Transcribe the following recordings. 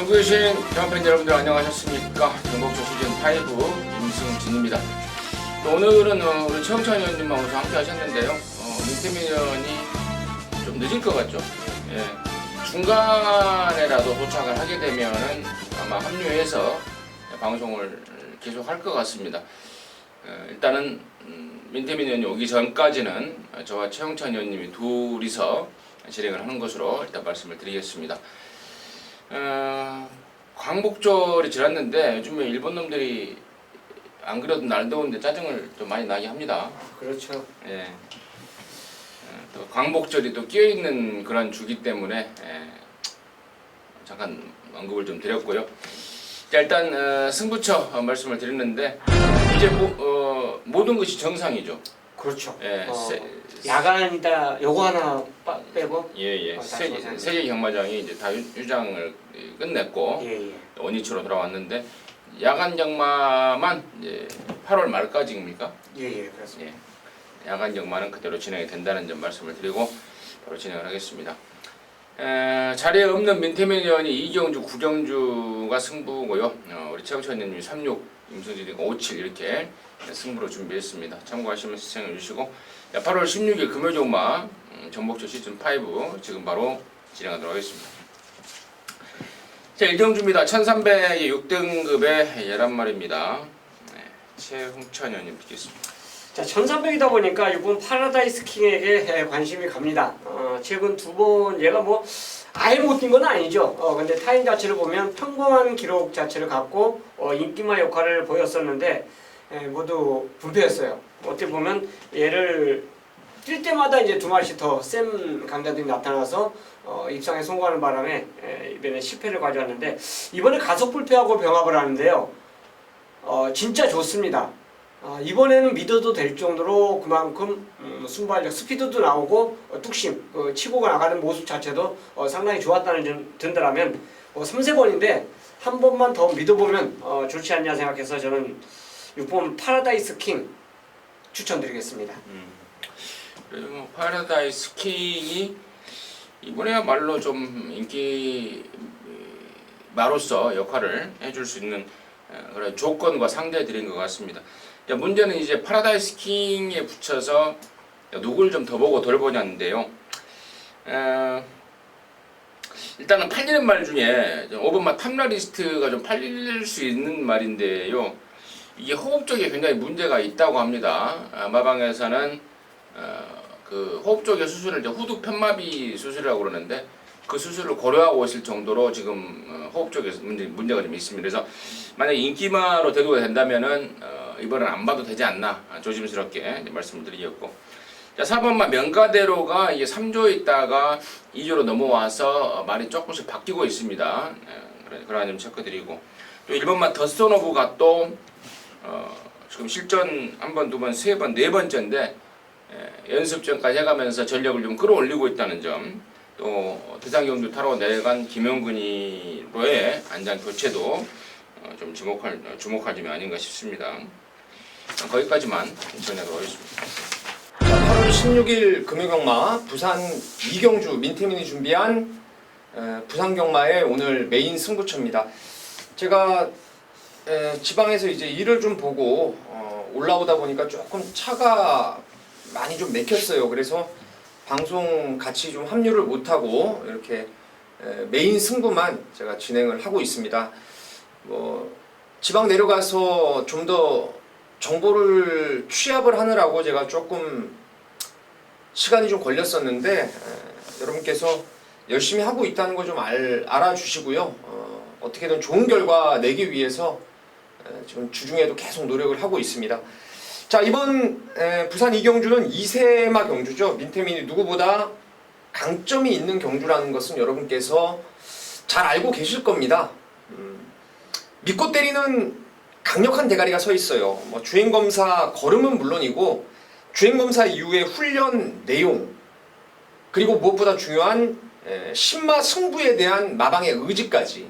듣고 계신 경합팬 여러분들 안녕하셨습니까? 경복쇼 시즌5 임승진입니다. 오늘은 우리 최영찬 의원님하고 함께 하셨는데요. 민태민 의원이 좀 늦을 것 같죠? 예. 중간에라도 도착을 하게 되면은 아마 합류해서 방송을 계속 할 것 같습니다. 일단은 민태민 의원이 오기 전까지는 저와 최영찬 의원님이 둘이서 진행을 하는 것으로 일단 말씀을 드리겠습니다. 광복절이 지났는데 요즘에 일본 놈들이 안 그래도 날 더운데 짜증을 좀 많이 나게 합니다. 그렇죠. 예. 또 광복절이 또 끼어 있는 그런 주기 때문에 잠깐 언급을 좀 드렸고요. 자, 일단 승부처 말씀을 드렸는데 이제 모든 것이 정상이죠. 그렇죠. 예. 야간이다 요거 하나 빼고 예예. 세계 경마장이 이제 다 휴장을 끝냈고 예. 원위치로 돌아왔는데 야간 경마만 이제 8월 말까지입니까? 예, 그렇습니다. 예. 야간 경마는 그대로 진행이 된다는 점 말씀을 드리고 바로 진행을 하겠습니다. 자리에 없는 민태민 의원이 이경주, 구경주가 승부고요. 우리 최영찬 의원님이 36, 임승진이가 57 이렇게 승부로 준비했습니다. 참고하시면서 시청해 주시고 8월 16일 금요종마 전복쇼 시즌5 지금 바로 진행하도록 하겠습니다. 자, 일경주입니다. 1300의 6등급의 11마리입니다. 최흥찬 의원님 듣겠습니다. 자, 1300이다 보니까 이번 파라다이스 킹에게 관심이 갑니다. 최근 두 번 얘가 뭐 아예 못 뛴 건 아니죠. 근데 타임 자체를 보면 평범한 기록 자체를 갖고 인기마 역할을 보였었는데 모두 분패였어요. 어떻게 보면 얘를 뛸 때마다 이제 두 마리씩 더 센 강자들이 나타나서 입상에 성공하는 바람에 이번에 실패를 가져왔는데 이번에 가속 불패하고 병합을 하는데요. 진짜 좋습니다. 이번에는 믿어도 될 정도로 그만큼 순발력, 스피드도 나오고 뚝심, 치고 나가는 모습 자체도 상당히 좋았다는 점 든다라면 3세번인데 한 번만 더 믿어보면 좋지 않냐 생각해서 저는 6번 파라다이스 킹 추천드리겠습니다. 그리고 뭐 파라다이스 킹이 이번에야말로 좀 인기마로서 역할을 해줄 수 있는 그런 조건과 상대들인 것 같습니다. 문제는 이제 파라다이스 킹에 붙여서 누굴 좀 더 보고 덜 보냐인데요. 일단은 팔리는 말 중에 5번마 탑라리스트가 좀 팔릴 수 있는 말인데요. 이게 호흡 쪽에 굉장히 문제가 있다고 합니다. 마방에서는 그 호흡 쪽의 수술을 이제 후두 편마비 수술이라고 그러는데 그 수술을 고려하고 있을 정도로 지금 호흡 쪽에 문제가 좀 있습니다. 그래서 만약에 인기마로 대두가 된다면은 이번엔 안 봐도 되지 않나 조심스럽게 말씀을 드리겠고, 자, 4번마 명가대로가 이게 3조에 있다가 2조로 넘어와서 말이 조금씩 바뀌고 있습니다. 그러한 점 체크드리고, 또 1번마 더스토노브가 또 지금 실전 한 번, 두 번, 세 번, 네 번째인데 연습전까지 해가면서 전력을 좀 끌어올리고 있다는 점, 또 대상경주 타로 내간 김영근이로의 안장 교체도 좀 주목할 점이 아닌가 싶습니다. 거기까지만 전해드리도록 하겠습니다. 자, 8월 16일 금요경마 부산 이경주 민태민이 준비한 부산경마의 오늘 메인 승부처입니다. 제가 지방에서 이제 일을 좀 보고 올라오다 보니까 조금 차가 많이 좀 막혔어요. 그래서 방송 같이 좀 합류를 못하고 이렇게 메인 승부만 제가 진행을 하고 있습니다. 뭐 지방 내려가서 좀 더 정보를 취합을 하느라고 제가 조금 시간이 좀 걸렸었는데 여러분께서 열심히 하고 있다는 거 좀 알아주시고요. 어떻게든 좋은 결과 내기 위해서 지금 주중에도 계속 노력을 하고 있습니다. 자, 이번 부산 이경주는 2세마 경주죠. 민태민이 누구보다 강점이 있는 경주라는 것은 여러분께서 잘 알고 계실 겁니다. 믿고 때리는 강력한 대가리가 서 있어요. 뭐 주행검사 걸음은 물론이고 주행검사 이후의 훈련 내용, 그리고 무엇보다 중요한 신마 승부에 대한 마방의 의지까지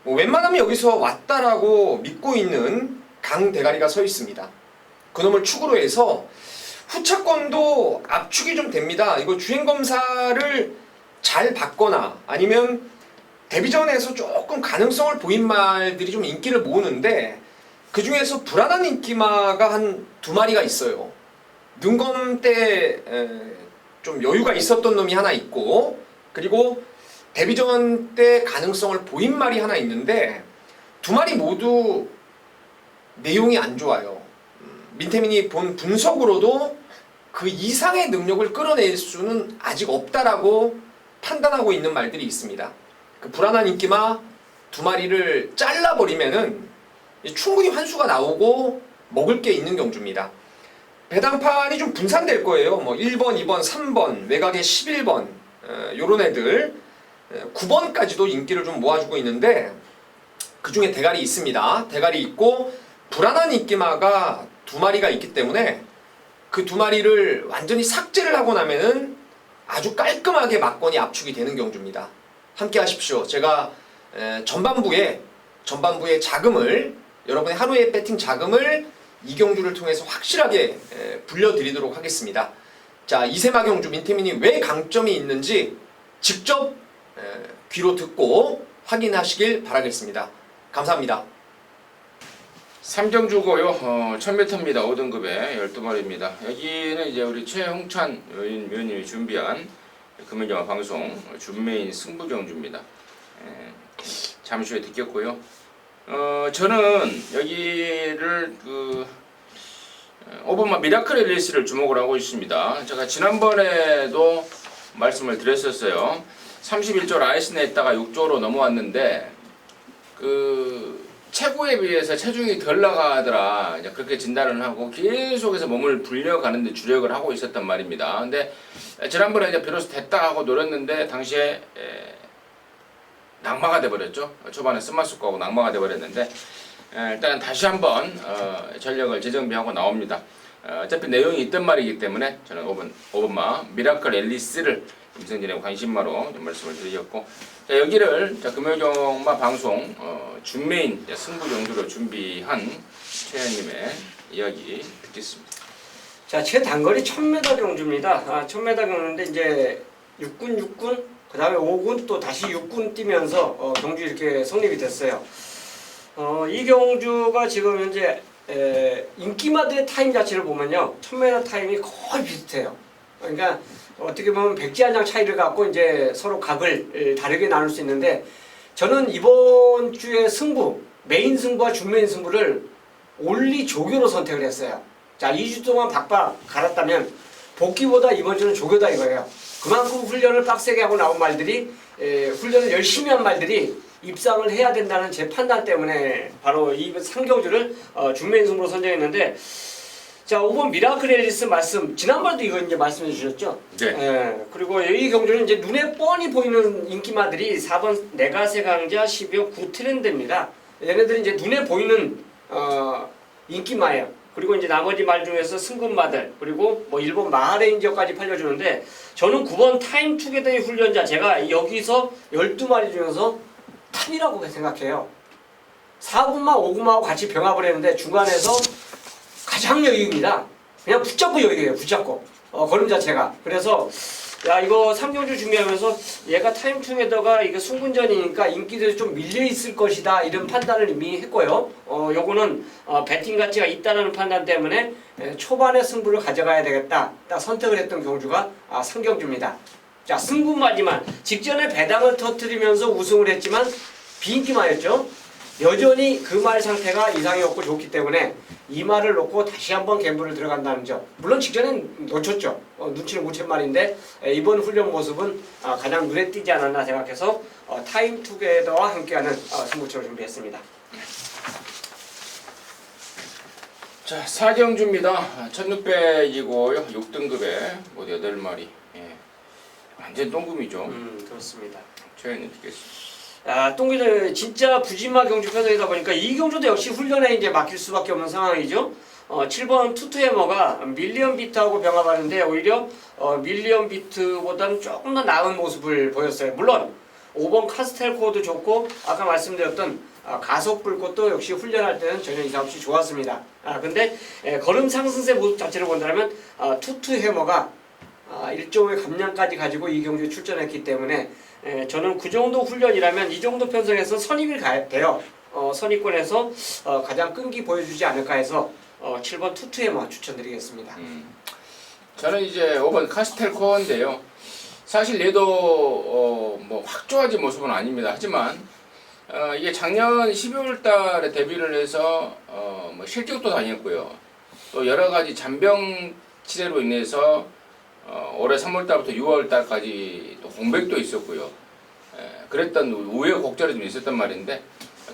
뭐 웬만하면 여기서 왔다라고 믿고 있는 강 대가리가 서 있습니다. 그놈을 축으로 해서 후차권도 압축이 좀 됩니다. 이거 주행검사를 잘 받거나 아니면 데뷔전에서 조금 가능성을 보인 말들이 좀 인기를 모으는데 그 중에서 불안한 인기마가 한 2마리가 있어요. 능검 때 좀 여유가 있었던 놈이 하나 있고, 그리고 데뷔전 때 가능성을 보인 말이 하나 있는데 2마리 모두 내용이 안 좋아요. 민태민이 본 분석으로도 그 이상의 능력을 끌어낼 수는 아직 없다라고 판단하고 있는 말들이 있습니다. 그 불안한 인기마 2마리를 잘라버리면은 충분히 환수가 나오고 먹을 게 있는 경주입니다. 배당판이 좀 분산될 거예요. 뭐 1번, 2번, 3번, 외곽에 11번 요런 애들 9번까지도 인기를 좀 모아주고 있는데 그 중에 대가리 있습니다. 대가리 있고 불안한 인기마가 2마리가 있기 때문에 그 2마리를 완전히 삭제를 하고 나면은 아주 깔끔하게 막건이 압축이 되는 경주입니다. 함께 하십시오. 제가 전반부에 자금을, 여러분의 하루의 배팅 자금을 이 경주를 통해서 확실하게 불려드리도록 하겠습니다. 자, 이세마 경주 민태민이 왜 강점이 있는지 직접 귀로 듣고 확인하시길 바라겠습니다. 감사합니다. 3경주고요. 1000m입니다. 5등급에 12마리입니다. 여기는 이제 우리 최홍찬 위원님이 준비한 금연영화 방송 준메인 승부경주입니다. 잠시 후에 듣겠고요. 저는 여기를 오버마 미라클 앨리스를 주목을 하고 있습니다. 제가 지난번에도 말씀을 드렸었어요. 31조 라이스 냈다가 6조로 넘어왔는데 최고에 비해서 체중이 덜 나가더라, 이제 그렇게 진단을 하고 계속해서 몸을 불려가는데 주력을 하고 있었단 말입니다. 근데 지난번에 이제 비로소 됐다 하고 노렸는데 당시에 낙마가 돼버렸죠. 초반에 쓴맛수고하고 낙마가 돼버렸는데 일단 다시 한번 전력을 재정비하고 나옵니다. 어차피 내용이 있던 말이기 때문에 저는 5번마 미라클 앨리스를 임성진의 관심마로 좀 말씀을 드렸고, 자, 여기를 금요경마 방송 준메인 승부 경주로 준비한 최현님의 이야기 듣겠습니다. 자, 최단거리 1000m 경주입니다. 1000m 경주인데 이제 6군, 그 다음에 5군, 또 다시 6군 뛰면서 경주 이렇게 성립이 됐어요. 이 경주가 지금 현재 인기마들의 타임 자체를 보면요, 1000m 타임이 거의 비슷해요. 그러니까 어떻게 보면 백지 한 장 차이를 갖고 이제 서로 각을 다르게 나눌 수 있는데, 저는 이번 주에 승부, 메인 승부와 준메인 승부를 올리 조교로 선택을 했어요. 자, 2주 동안 박박 갈았다면 복귀보다 이번 주는 조교다 이거예요. 그만큼 훈련을 빡세게 하고 나온 말들이, 훈련을 열심히 한 말들이 입상을 해야 된다는 제 판단 때문에 바로 이 상경주를 준메인 승부로 선정했는데, 자, 5번 미라클 앨리스 말씀, 지난번에도 이거 이제 말씀해 주셨죠? 네. 그리고 이 경주는 이제 눈에 뻔히 보이는 인기마들이 4번 네가세 강자, 12호 9 트렌드입니다. 얘네들이 이제 눈에 보이는 인기마예요. 그리고 이제 나머지 말 중에서 승급마들, 그리고 뭐 1번 마하레인저까지 팔려주는데, 저는 9번 타임 투게더의 훈련자, 제가 여기서 12마리 중에서 탑이라고 생각해요. 4군마, 5군마하고 같이 병합을 했는데 중간에서 가장 여유입니다. 그냥 붙잡고 여유예요. 붙잡고 걸음 자체가. 그래서 야, 이거 3경주 준비하면서 얘가 타임 투게더가 이거 승분전이니까 인기들이 좀 밀려 있을 것이다, 이런 판단을 이미 했고요. 요거는 배팅 가치가 있다는 판단 때문에 초반에 승부를 가져가야 되겠다, 딱 선택을 했던 경주가 3경주입니다. 자, 승부마지만 직전에 배당을 터뜨리면서 우승을 했지만 비인기마였죠. 여전히 그 말 상태가 이상이 없고 좋기 때문에 이 말을 놓고 다시 한번 갬블을 들어간다는 점. 물론 직전엔 놓쳤죠. 눈치를 못 챈 말인데 이번 훈련 모습은 가장 눈에 띄지 않았나 생각해서 타임 투게더와 함께하는 승부처를 준비했습니다. 자, 4경주입니다. 1600이고요. 6등급에 모두 8마리. 완전 똥금이죠. 그렇습니다. 최현님 듣겠습니다. 똥기는 진짜 부지마 경주 편성이다 보니까 이 경주도 역시 훈련에 이제 맡길 수밖에 없는 상황이죠. 7번 투투해머가 밀리언 비트하고 병합하는데 오히려 밀리언 비트보다는 조금 더 나은 모습을 보였어요. 물론 5번 카스텔코도 좋고 아까 말씀드렸던 가속 불꽃도 역시 훈련할 때는 전혀 이상 없이 좋았습니다. 근데 걸음 상승세 모습 자체를 본다면 투투해머가 1.5의 감량까지 가지고 이 경주에 출전했기 때문에 저는 그 정도 훈련이라면 이 정도 편성에서 선입이 돼요. 선입권에서 가장 끈기 보여주지 않을까 해서 7번 투투에만 추천드리겠습니다. 저는 이제 5번 카스텔코어인데요. 사실 얘도 뭐 확조하지 모습은 아닙니다. 하지만 이게 작년 12월 달에 데뷔를 해서 뭐 실격도 다녔고요. 또 여러 가지 잔병 치레로 인해서 올해 3월 달부터 6월 달까지 또 공백도 있었고요. 그랬던 우여곡절이 좀 있었단 말인데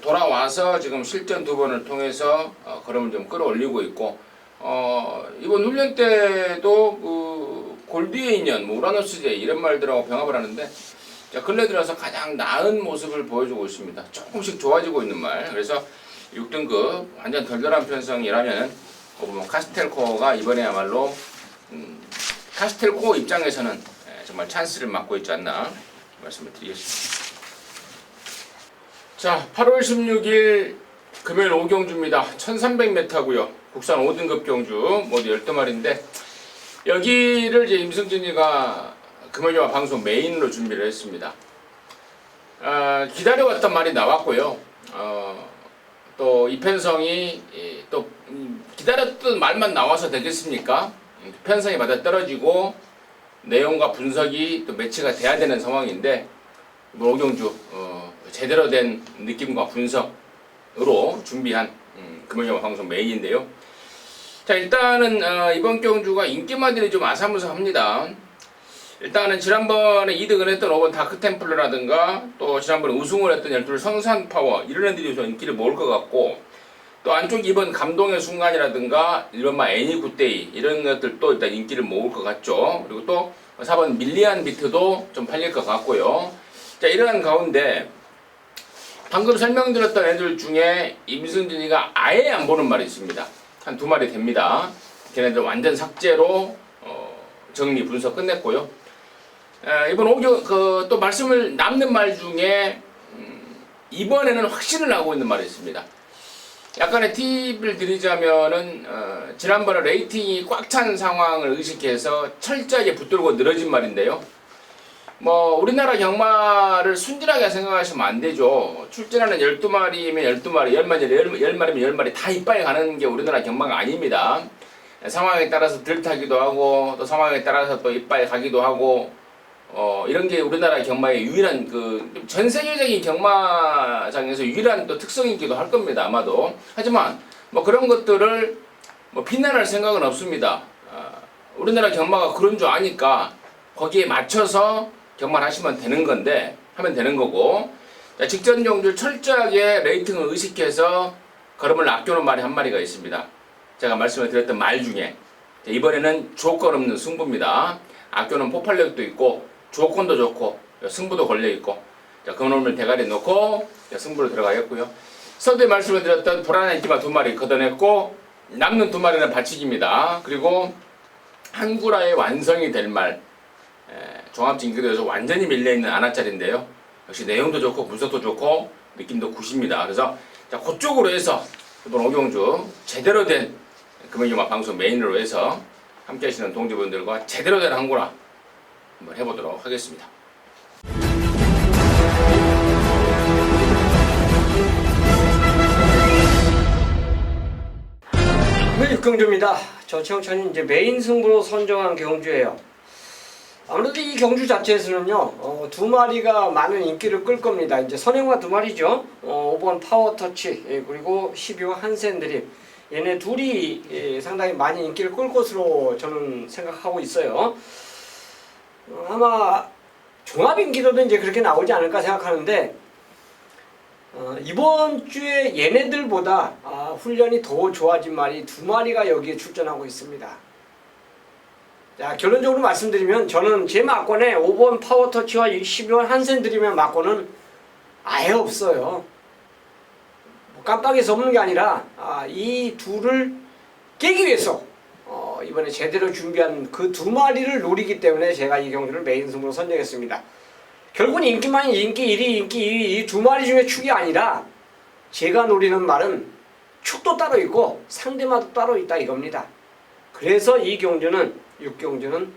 돌아와서 지금 실전 2번을 통해서 걸음을 좀 끌어올리고 있고 이번 훈련 때도 그 골드의 인연, 뭐 우라노스제 이런 말들하고 병합을 하는데 근래 들어서 가장 나은 모습을 보여주고 있습니다. 조금씩 좋아지고 있는 말. 그래서 6등급 완전 덜덜한 편성이라면 보면 카스텔코어가 이번에야말로 카스텔코어 입장에서는 정말 찬스를 맞고 있지 않나 말씀을 드리겠습니다. 자, 8월 16일 금요일 5경주입니다. 1300m고요. 국산 5등급 경주 모두 12마리인데 여기를 이제 임승진이가 금요일과 방송 메인으로 준비를 했습니다. 기다려왔던 말이 나왔고요. 또 이 편성이 또 기다렸던 말만 나와서 되겠습니까? 편성이 맞아 떨어지고 내용과 분석이 또 매치가 돼야 되는 상황인데 오경주 제대로 된 느낌과 분석으로 준비한 금요일 방송 메인인데요. 자, 일단은 이번 경주가 인기마들이 좀 아사무사합니다. 일단은 지난번에 2등을 했던 5번 다크템플러라든가 또 지난번에 우승을 했던 12를 성산파워 이런 애들이 좀 인기를 모을 것 같고 또 안쪽 2번 감동의 순간이라든가 1번마 애니굿데이 이런 것들도 일단 인기를 모을 것 같죠. 그리고 또 4번 밀리안 비트도 좀 팔릴 것 같고요. 자, 이러한 가운데 방금 설명드렸던 애들 중에 임승진이가 아예 안 보는 말이 있습니다. 한 2마리 됩니다. 걔네들 완전 삭제로 정리 분석 끝냈고요. 이번 또 말씀을 남는 말 중에 이번에는 확신을 하고 있는 말이 있습니다. 약간의 팁을 드리자면은 지난번에 레이팅이 꽉 찬 상황을 의식해서 철저하게 붙들고 늘어진 말인데요. 뭐 우리나라 경마를 순진하게 생각하시면 안 되죠. 출전하는 12마리면 12마리, 10마리면 10마리 다 이빨 가는 게 우리나라 경마가 아닙니다. 상황에 따라서 들타기도 하고 또 상황에 따라서 또 이빨 가기도 하고 이런 게 우리나라 경마의 유일한 전 세계적인 경마장에서 유일한 또 특성이기도 할 겁니다. 아마도. 하지만 뭐 그런 것들을 뭐 비난할 생각은 없습니다. 우리나라 경마가 그런 줄 아니까 거기에 맞춰서 경마를 하시면 되는 건데 하면 되는 거고 자, 직전 경주 철저하게 레이팅을 의식해서 걸음을 아껴놓은 말이 한 마리가 있습니다. 제가 말씀을 드렸던 말 중에 이번에는 조건 없는 승부입니다. 아껴놓은 폭발력도 있고 조건도 좋고 승부도 걸려있고 자, 그놈을 대가리 놓고 승부로 들어가겠고요. 서두에 말씀을 드렸던 불안한 인기마 2마리 걷어냈고 남는 2마리는 받치기입니다. 그리고 한구라의 완성이 될 말 종합진기도에서 완전히 밀려있는 아나짜리인데요. 역시 내용도 좋고 분석도 좋고 느낌도 굿입니다. 그래서 자, 그쪽으로 해서 이번 오경주 제대로 된 금요일마 방송 메인으로 해서 함께 하시는 동지분들과 제대로 된 한구라 한번 해보도록 하겠습니다. 금요일 6경주입니다. 저 최영찬이 이제 메인 승부로 선정한 경주예요. 아무래도 이 경주 자체에서는요, 2마리가 많은 인기를 끌 겁니다. 이제 선행마 2마리죠. 5번 파워터치, 그리고 12호 한센드립. 얘네 둘이 상당히 많이 인기를 끌 것으로 저는 생각하고 있어요. 아마 종합인기도도 이제 그렇게 나오지 않을까 생각하는데, 이번 주에 얘네들보다 훈련이 더 좋아진 말이 2마리가 여기에 출전하고 있습니다. 자, 결론적으로 말씀드리면 저는 제 막권에 5번 파워터치와 12번 한센드림의 막권은 아예 없어요. 뭐 깜빡해서 없는 게 아니라 이 둘을 깨기 위해서 이번에 제대로 준비한 그 2마리를 노리기 때문에 제가 이 경주를 메인 승부로 선정했습니다. 결국은 인기만 인기 1위, 인기 2위 이 2마리 중에 축이 아니라 제가 노리는 말은 축도 따로 있고 상대마도 따로 있다 이겁니다. 그래서 이 경주는 6경주는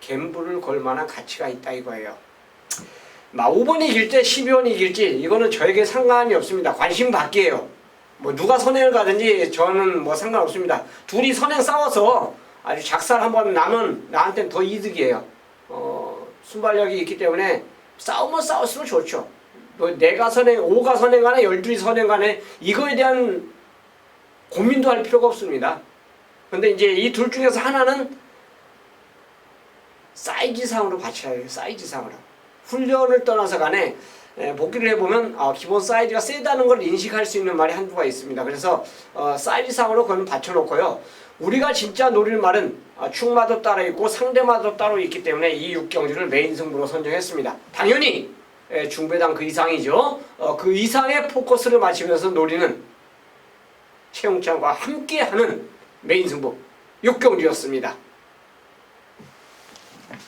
갬블을 걸 만한 가치가 있다 이거예요. 5번이 이길 때 12번이 이길지 이거는 저에게 상관이 없습니다. 관심 밖이에요. 뭐 누가 선행을 가든지 저는 뭐 상관없습니다. 둘이 선행 싸워서 아주 작살 한번 나면 나한테는 더 이득이에요. 순발력이 있기 때문에 싸우면 싸울수록 좋죠. 뭐 내가 선행, 5가 선행 간에 12이 선행 간에 이거에 대한 고민도 할 필요가 없습니다. 근데 이제 이 둘 중에서 하나는 사이즈상으로 바쳐야 돼요. 사이즈상으로. 훈련을 떠나서 간에 복귀를 해보면 기본 사이즈가 세다는 걸 인식할 수 있는 말이 한두가 있습니다. 그래서 사이즈상으로 그건 받쳐놓고요. 우리가 진짜 노릴 말은 축마도 따로 있고 상대마도 따로 있기 때문에 이 6경주를 메인 승부로 선정했습니다. 당연히 중배당 그 이상이죠. 그 이상의 포커스를 맞추면서 노리는 최용찬과 함께하는 메인 승부 6경주였습니다.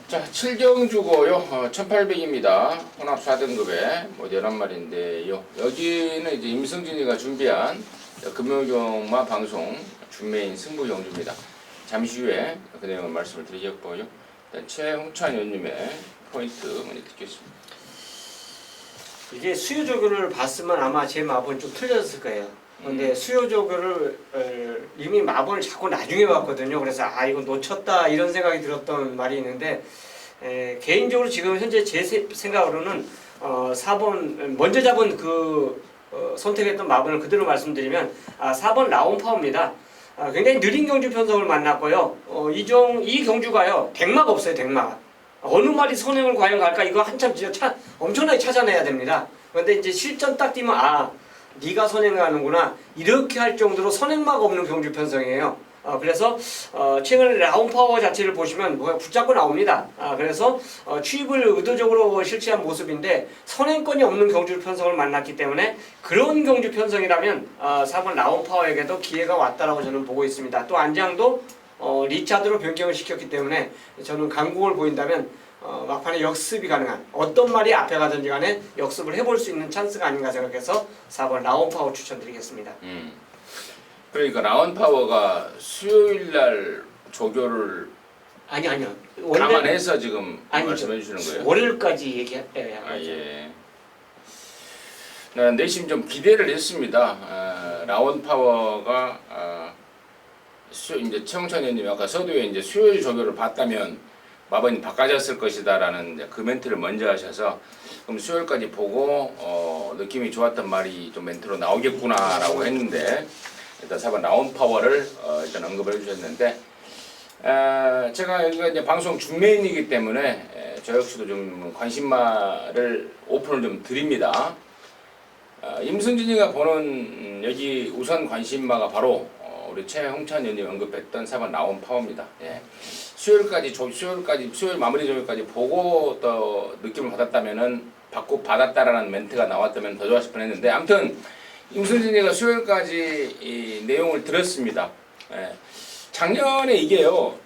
자, 7경주고요. 1800입니다. 혼합 4등급의 뭐 11마리인데요. 여기는 이제 임승진이가 준비한 금요경마 방송 준메인 승부 경주입니다. 잠시 후에 그 내용을 말씀을 드리겠고요. 일단 최홍찬 의원님의 포인트 많이 듣겠습니다. 이게 수요 조교를 봤으면 아마 제 마법은 좀 틀렸을 거예요. 근데 수요 조교를 이미 마법을 자꾸 나중에 봤거든요. 그래서 이거 놓쳤다 이런 생각이 들었던 말이 있는데 개인적으로 지금 현재 제 생각으로는 4번 먼저 잡은 그 선택했던 마법을 그대로 말씀드리면 4번 라온파워입니다. 굉장히 느린 경주 편성을 만났고요. 이 경주가요 덱마가 없어요. 덱마가 어느 말이 선행을 과연 갈까 이거 한참 진짜 엄청나게 찾아내야 됩니다. 그런데 이제 실전 딱 뛰면 네가 선행하는구나 이렇게 할 정도로 선행마가 없는 경주 편성이에요. 그래서 최근에 라운파워 자체를 보시면 뭐가 붙잡고 나옵니다. 그래서 취입을 의도적으로 실시한 모습인데 선행권이 없는 경주 편성을 만났기 때문에 그런 경주 편성이라면 4번 라운파워에게도 기회가 왔다라고 저는 보고 있습니다. 또 안장도 리차드로 변경을 시켰기 때문에 저는 강공을 보인다면 막판에 역습이 가능한 어떤 말이 앞에 가든지 간에 역습을 해볼 수 있는 찬스가 아닌가 생각해서 4번 라온파워 추천드리겠습니다. 그러니까 라온파워가 수요일날 조교를 아니요. 감안해서 지금 아니죠. 말씀해 주시는 거예요? 월요일까지 얘기해요. 예. 난 내심 좀 기대를 했습니다. 라온파워가 이제 최홍찬 의원님이 아까 서두에 이제 수요일 조교를 봤다면 마법이 바꿔졌을 것이다라는 그 멘트를 먼저 하셔서 그럼 수요일까지 보고 느낌이 좋았던 말이 좀 멘트로 나오겠구나라고 했는데 일단 4번 라온파워를 일단 언급을 해주셨는데 제가 여기가 이제 방송 중메인이기 때문에 저 역시도 좀 관심마를 오픈을 좀 드립니다. 임승진이가 보는 여기 우선 관심마가 바로 우리 최홍찬 의원님 언급했던 4번 라온파워입니다. 예. 수요일 마무리 조율까지 보고 또 느낌을 받았다면은 받았다라는 멘트가 나왔다면 더 좋았을 뻔했는데 아무튼 임승진이가 수요일까지 이 내용을 들었습니다. 예. 작년에 이게요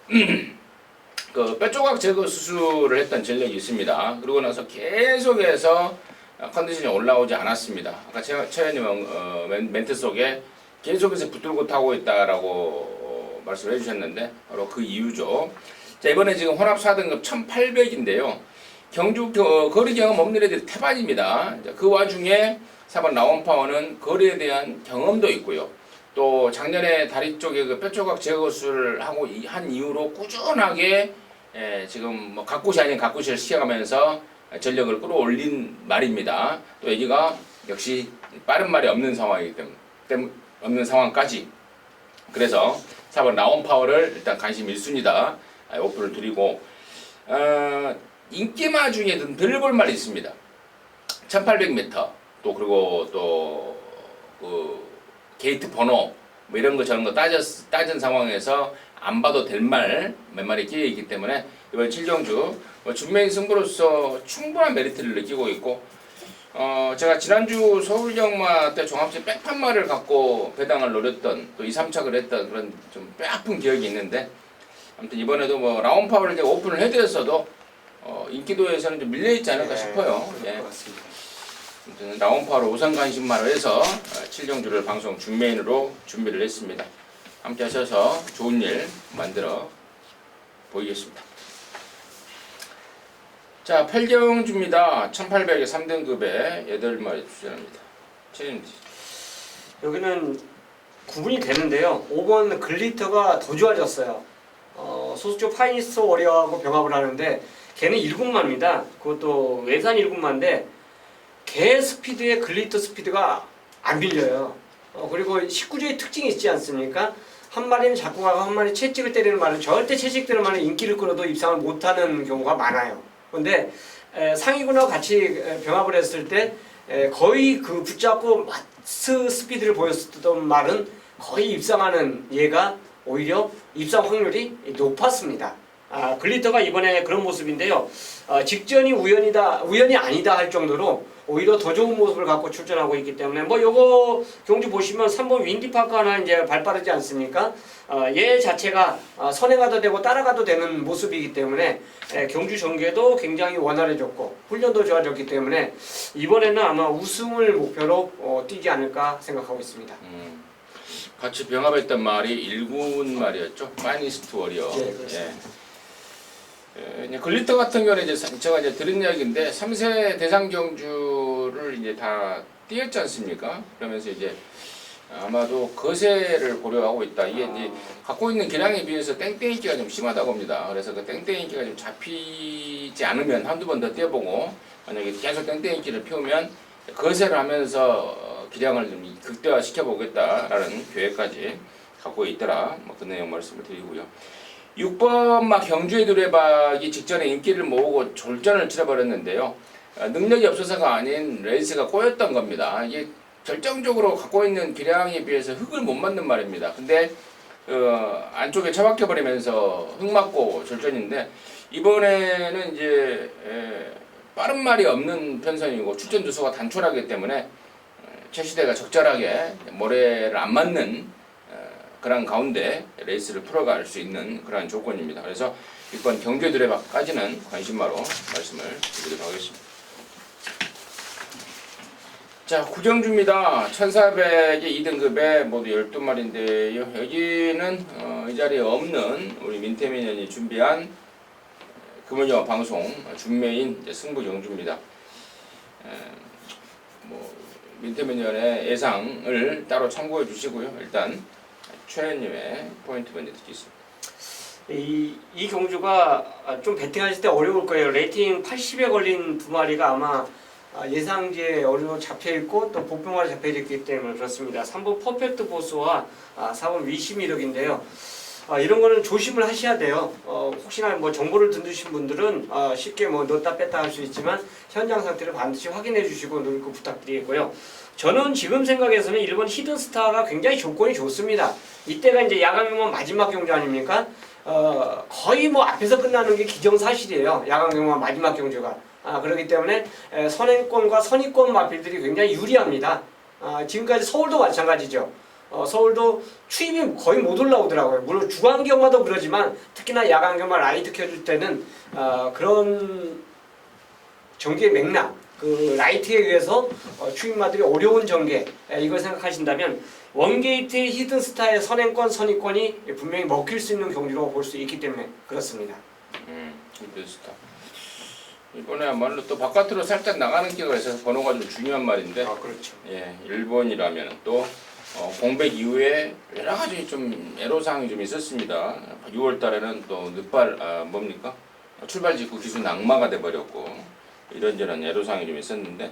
그 뼈조각 제거 수술을 했던 전력이 있습니다. 그러고 나서 계속해서 컨디션이 올라오지 않았습니다. 아까 최 의원님 멘트 속에 계속해서 붙들고 타고 있다라고 말씀을 해주셨는데 바로 그 이유죠. 자, 이번에 지금 혼합 4등급 1800인데요. 경주 거리 경험 없는 애들이 태반입니다. 그 와중에 4번 라온파워는 거리에 대한 경험도 있고요. 또 작년에 다리 쪽에 그 뼈조각 제거술을 하고 한 이후로 꾸준하게 지금 뭐 각곳이 아닌 각곳을 시켜가면서 전력을 끌어올린 말입니다. 또 여기가 역시 빠른 말이 없는 상황이기 때문에 없는 상황까지 그래서 4번 라온파워를 일단 관심 1순위다 오픈을 드리고 인기마 중에는 들볼 말이 있습니다. 1800m 또 그리고 또 그 게이트 번호 뭐 이런 거 저런 거 따진 상황에서 안 봐도 될 말 몇 마리 끼어 있기 때문에 이번 7경주 준메인 승부로서 충분한 메리트를 느끼고 있고 제가 지난주 서울경마 때 종합제 백판마를 갖고 배당을 노렸던 또 2, 3착을 했던 그런 좀 뼈아픈 기억이 있는데 아무튼 이번에도 뭐 라온파워를 이제 오픈을 해드렸어도 인기도에서는 좀 밀려있지 않을까 싶어요. 예. 아무튼 라온파워로 우선 관심마로 해서 7경주를 방송 준메인으로 준비를 했습니다. 함께 하셔서 좋은 일 만들어 보이겠습니다. 자, 8경주입니다. 1800에 3등급에 8마리 출전합니다. 최진지. 여기는 구분이 되는데요. 5번 글리터가 더 좋아졌어요. 소수조 파이니스트 워리어하고 병합을 하는데 걔는 1군마입니다. 그것도 외산 1군마인데 걔 스피드에 글리터 스피드가 안 밀려요. 그리고 19조의 특징이 있지 않습니까? 한 마리는 잡고 가고 한 마리 채찍을 때리는 말은 절대 채찍 때리는 말은 인기를 끌어도 입상을 못하는 경우가 많아요. 그런데 상위군하고 같이 병합을 했을 때 거의 그 붙잡고 마스 스피드를 보였었던 말은 거의 입상하는 얘가 오히려 입상 확률이 높았습니다. 글리터가 이번에 그런 모습인데요. 직전이 우연이 아니다 할 정도로 오히려 더 좋은 모습을 갖고 출전하고 있기 때문에 뭐 요거 경주 보시면 3번 윈디파크 하나 이제 발빠르지 않습니까? 얘 자체가 선행가도 되고 따라가도 되는 모습이기 때문에 경주 전개도 굉장히 원활해졌고 훈련도 좋아졌기 때문에 이번에는 아마 우승을 목표로 뛰지 않을까 생각하고 있습니다. 같이 병합했던 말이 1군 말이었죠. 파이니스트 워리어. 예, 그렇습니다. 이제 글리터 같은 경우는 이제 제가 이제 들은 이야기인데 3세 대상 경주를 이제 다 뛰었지 않습니까? 그러면서 이제 아마도 거세를 고려하고 있다. 이게 이제 갖고 있는 기량에 비해서 땡땡이기가 좀 심하다고 합니다. 그래서 그 땡땡이기가 좀 잡히지 않으면 한두 번 더 뛰어보고 만약에 계속 땡땡이기를 피우면 거세를 하면서 기량을 좀 극대화 시켜보겠다라는 계획까지 갖고 있더라. 뭐 그 내용 말씀을 드리고요. 6번 막 경주의 두레박이 직전에 인기를 모으고 졸전을 치러버렸는데요. 능력이 없어서가 아닌 레이스가 꼬였던 겁니다. 이게 결정적으로 갖고 있는 기량에 비해서 흙을 못 맞는 말입니다. 근데 안쪽에 처박혀버리면서 흙 맞고 졸전인데 이번에는 이제 빠른 말이 없는 편선이고 출전 두수가 단촐하기 때문에 최시대가 적절하게 모래를 안 맞는 그런 가운데 레이스를 풀어갈 수 있는 그러한 조건입니다. 그래서 이번 경주의 두레박까지는 관심마로 말씀을 드리도록 하겠습니다. 자, 구경주입니다. 1400의 2등급에 모두 12마리인데요. 여기는 이 자리에 없는 우리 민태민연이 준비한 금은영화 방송 준메인 승부 경주입니다. 민태민연의 예상을 따로 참고해 주시고요. 일단 최현님의 포인트 먼저 듣겠습니다. 이 경주가 좀 배팅하실 때 어려울 거예요. 레이팅 80에 걸린 두 마리가 아마 예상지에 어느 잡혀있고 또 복병화로 잡혀있기 때문에 그렇습니다. 3번 퍼펙트 보스와 4번 위시미력인데요. 이런 거는 조심을 하셔야 돼요. 혹시나 뭐 정보를 듣으신 분들은 쉽게 뭐 넣었다 뺐다 할 수 있지만 현장 상태를 반드시 확인해 주시고 넣고 부탁드리겠고요. 저는 지금 생각에서는 1번 히든스타가 굉장히 조건이 좋습니다. 이때가 이제 야간경마 마지막 경주 아닙니까? 거의 뭐 앞에서 끝나는 게 기정사실이에요. 야간경마 마지막 경주가. 그렇기 때문에 선행권과 선의권 마필들이 굉장히 유리합니다. 지금까지 서울도 마찬가지죠. 서울도 추임이 거의 못 올라오더라고요. 물론 주간경마도 그러지만 특히나 야간경마 라이트 켜줄 때는 그런 전개 맥락, 그 라이트에 의해서 추임마들이 어려운 전개 이걸 생각하신다면 원게이트의 히든스타의 선행권, 선의권이 분명히 먹힐 수 있는 경주로 볼 수 있기 때문에 그렇습니다. 히든스타. 이번에야말로 또 바깥으로 살짝 나가는 기회가 있어서 번호가 좀 중요한 말인데. 그렇죠. 예, 1번이라면 또 공백 이후에 여러 가지 좀 애로사항이 좀 있었습니다. 6월 달에는 또 늦발 출발 직후 기수 낙마가 돼버렸고 이런저런 애로사항이 좀 있었는데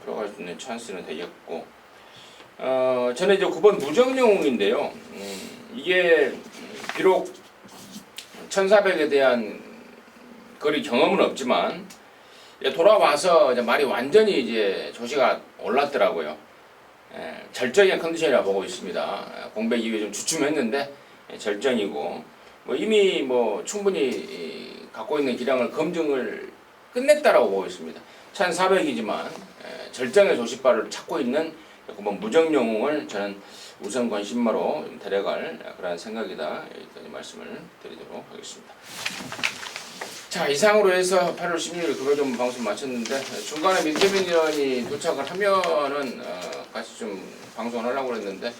풀어갈 수 있는 찬스는 되겠고 저는 이제 9번 무정영웅인데요. 이게 비록 1400에 대한 거리 경험은 없지만 돌아와서 이제 말이 완전히 이제 조시가 올랐더라고요. 절정의 컨디션이라 보고 있습니다. 공백 이후에 좀 주춤했는데 절정이고 이미 충분히 갖고 있는 기량을 검증을 끝냈다라고 보고 있습니다. 1400이지만 절정의 조시발을 찾고 있는 무정영웅을 저는 우선 관심마로 데려갈 그런 생각이다. 여기까지 말씀을 드리도록 하겠습니다. 자, 이상으로 해서 8월 16일 그거좀 방송 마쳤는데 중간에 민태민 의원이 도착을 하면은 같이 좀 방송을 하려고 그랬는데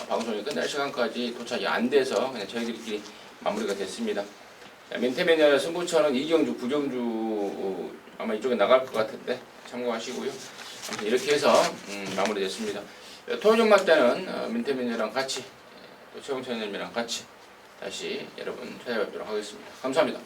방송이 끝날 시간까지 도착이 안 돼서 그냥 저희들끼리 마무리가 됐습니다. 민태민이나 승부처는 이경주, 구경주 아마 이쪽에 나갈 것 같은데 참고하시고요. 아무튼 이렇게 해서 마무리됐습니다. 토요일 종말 때는 민태민이랑 같이 또 최홍찬님이랑 같이 다시 여러분 찾아뵙도록 하겠습니다. 감사합니다.